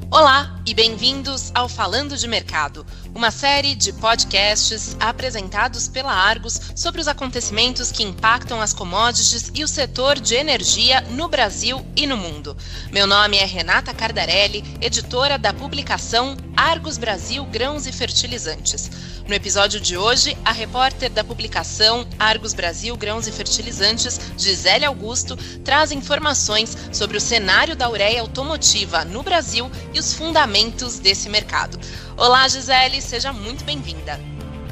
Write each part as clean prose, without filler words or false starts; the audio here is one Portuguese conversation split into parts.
Olá e bem-vindos ao Falando de Mercado, uma série de podcasts apresentados pela Argus sobre os acontecimentos que impactam as commodities e o setor de energia no Brasil e no mundo. Meu nome é Renata Cardarelli, editora da publicação Argus Brasil Grãos e Fertilizantes. No episódio de hoje, a repórter da publicação Argus Brasil Grãos e Fertilizantes, Gisele Augusto, traz informações sobre o cenário da ureia automotiva no Brasil e os fundamentos desse mercado. Olá, Gisele, seja muito bem-vinda.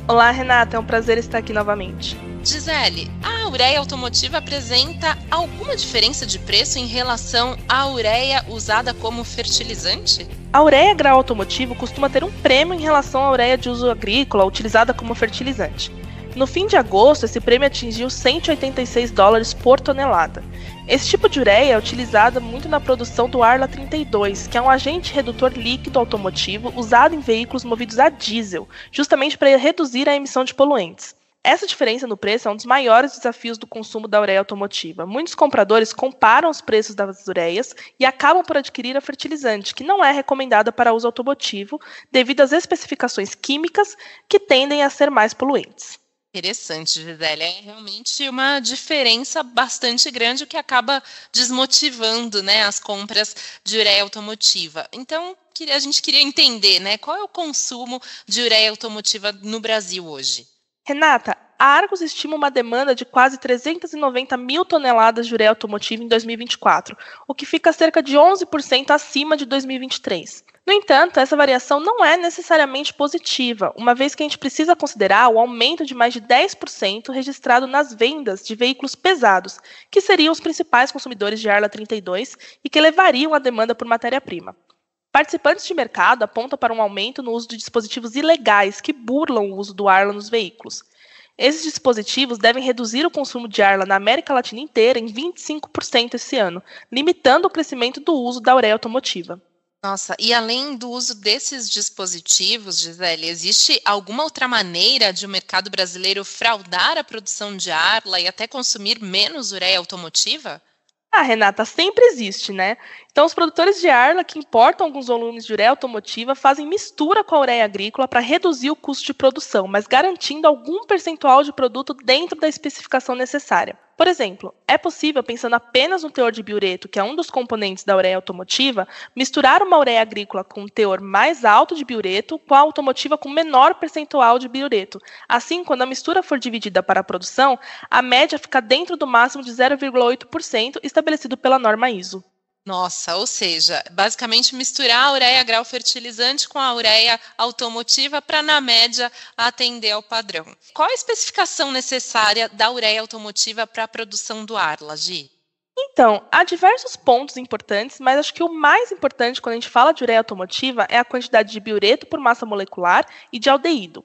Olá, Renata, é um prazer estar aqui novamente. Gisele, a ureia automotiva apresenta alguma diferença de preço em relação à ureia usada como fertilizante? A ureia grau automotivo costuma ter um prêmio em relação à ureia de uso agrícola utilizada como fertilizante. No fim de agosto, esse prêmio atingiu $186 por tonelada. Esse tipo de ureia é utilizada muito na produção do Arla 32, que é um agente redutor líquido automotivo usado em veículos movidos a diesel, justamente para reduzir a emissão de poluentes. Essa diferença no preço é um dos maiores desafios do consumo da ureia automotiva. Muitos compradores comparam os preços das ureias e acabam por adquirir a fertilizante, que não é recomendada para uso automotivo, devido às especificações químicas que tendem a ser mais poluentes. Interessante, Gisele. É realmente uma diferença bastante grande, o que acaba desmotivando, as compras de ureia automotiva. Então, a gente queria entender, qual é o consumo de ureia automotiva no Brasil hoje? Renata, a Argus estima uma demanda de quase 390 mil toneladas de ureia automotiva em 2024, o que fica cerca de 11% acima de 2023. No entanto, essa variação não é necessariamente positiva, uma vez que a gente precisa considerar o aumento de mais de 10% registrado nas vendas de veículos pesados, que seriam os principais consumidores de Arla 32 e que elevariam a demanda por matéria-prima. Participantes de mercado apontam para um aumento no uso de dispositivos ilegais que burlam o uso do Arla nos veículos. Esses dispositivos devem reduzir o consumo de Arla na América Latina inteira em 25% esse ano, limitando o crescimento do uso da ureia automotiva. Nossa, e além do uso desses dispositivos, Gisele, existe alguma outra maneira de o mercado brasileiro fraudar a produção de Arla e até consumir menos ureia automotiva? Renata, sempre existe, Então, os produtores de Arla que importam alguns volumes de ureia automotiva fazem mistura com a ureia agrícola para reduzir o custo de produção, mas garantindo algum percentual de produto dentro da especificação necessária. Por exemplo, é possível, pensando apenas no teor de biureto, que é um dos componentes da ureia automotiva, misturar uma ureia agrícola com um teor mais alto de biureto com a automotiva com menor percentual de biureto. Assim, quando a mistura for dividida para a produção, a média fica dentro do máximo de 0,8% estabelecido pela norma ISO. Nossa, ou seja, basicamente misturar a ureia grau fertilizante com a ureia automotiva para, na média, atender ao padrão. Qual a especificação necessária da ureia automotiva para a produção do Arla, Gi? Então, há diversos pontos importantes, mas acho que o mais importante quando a gente fala de ureia automotiva é a quantidade de biureto por massa molecular e de aldeído.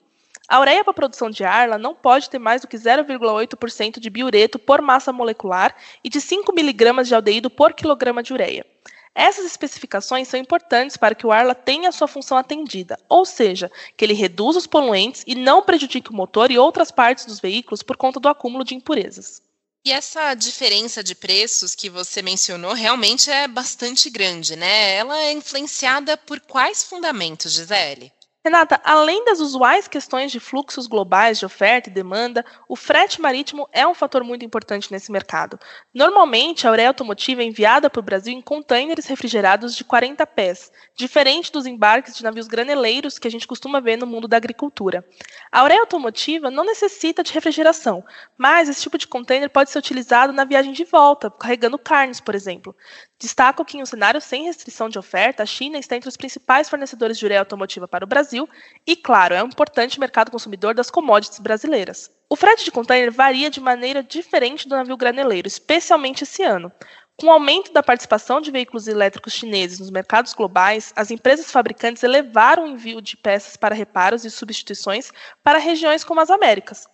A ureia para a produção de Arla não pode ter mais do que 0,8% de biureto por massa molecular e de 5 mg de aldeído por quilograma de ureia. Essas especificações são importantes para que o Arla tenha sua função atendida, ou seja, que ele reduza os poluentes e não prejudique o motor e outras partes dos veículos por conta do acúmulo de impurezas. E essa diferença de preços que você mencionou realmente é bastante grande, Ela é influenciada por quais fundamentos, Gisele? Renata, além das usuais questões de fluxos globais de oferta e demanda, o frete marítimo é um fator muito importante nesse mercado. Normalmente, a ureia automotiva é enviada para o Brasil em contêineres refrigerados de 40 pés, diferente dos embarques de navios graneleiros que a gente costuma ver no mundo da agricultura. A ureia automotiva não necessita de refrigeração, mas esse tipo de contêiner pode ser utilizado na viagem de volta, carregando carnes, por exemplo. Destaco que em um cenário sem restrição de oferta, a China está entre os principais fornecedores de ureia automotiva para o Brasil e, claro, é um importante mercado consumidor das commodities brasileiras. O frete de container varia de maneira diferente do navio graneleiro, especialmente esse ano. Com o aumento da participação de veículos elétricos chineses nos mercados globais, as empresas fabricantes elevaram o envio de peças para reparos e substituições para regiões como as Américas.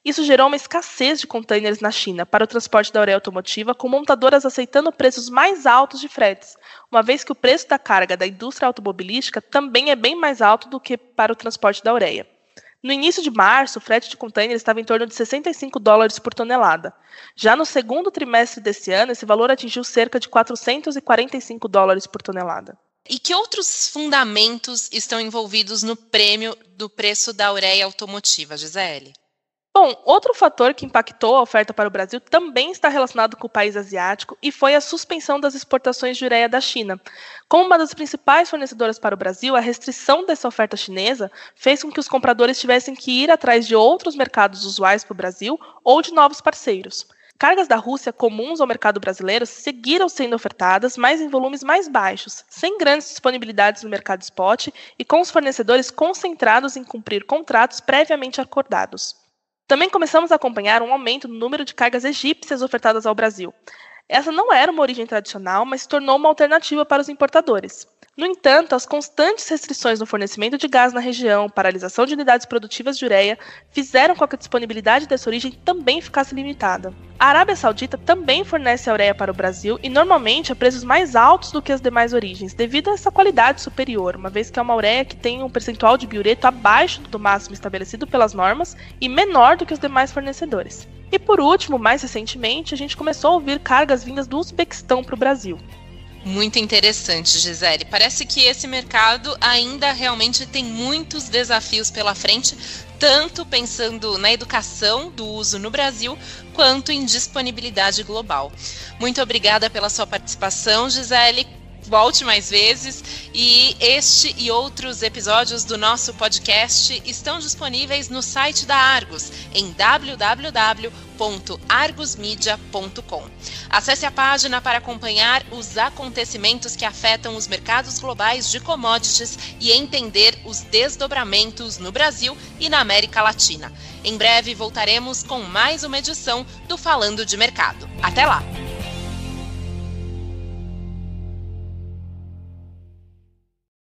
Isso gerou uma escassez de contêineres na China para o transporte da ureia automotiva, com montadoras aceitando preços mais altos de fretes, uma vez que o preço da carga da indústria automobilística também é bem mais alto do que para o transporte da ureia. No início de março, o frete de contêiner estava em torno de $65 por tonelada. Já no segundo trimestre desse ano, esse valor atingiu cerca de $445 por tonelada. E que outros fundamentos estão envolvidos no prêmio do preço da ureia automotiva, Gisele? Bom, outro fator que impactou a oferta para o Brasil também está relacionado com o país asiático e foi a suspensão das exportações de ureia da China. Como uma das principais fornecedoras para o Brasil, a restrição dessa oferta chinesa fez com que os compradores tivessem que ir atrás de outros mercados usuais para o Brasil ou de novos parceiros. Cargas da Rússia comuns ao mercado brasileiro seguiram sendo ofertadas, mas em volumes mais baixos, sem grandes disponibilidades no mercado spot e com os fornecedores concentrados em cumprir contratos previamente acordados. Também começamos a acompanhar um aumento no número de cargas egípcias ofertadas ao Brasil. Essa não era uma origem tradicional, mas se tornou uma alternativa para os importadores. No entanto, as constantes restrições no fornecimento de gás na região, paralisação de unidades produtivas de ureia, fizeram com que a disponibilidade dessa origem também ficasse limitada. A Arábia Saudita também fornece a ureia para o Brasil e normalmente a preços mais altos do que as demais origens, devido a essa qualidade superior, uma vez que é uma ureia que tem um percentual de biureto abaixo do máximo estabelecido pelas normas e menor do que os demais fornecedores. E por último, mais recentemente, a gente começou a ouvir cargas vindas do Uzbequistão para o Brasil. Muito interessante, Gisele. Parece que esse mercado ainda realmente tem muitos desafios pela frente, tanto pensando na educação do uso no Brasil, quanto em disponibilidade global. Muito obrigada pela sua participação, Gisele. Volte mais vezes, e este e outros episódios do nosso podcast estão disponíveis no site da Argus, em www.argusmedia.com. Acesse a página para acompanhar os acontecimentos que afetam os mercados globais de commodities e entender os desdobramentos no Brasil e na América Latina. Em breve voltaremos com mais uma edição do Falando de Mercado. Até lá!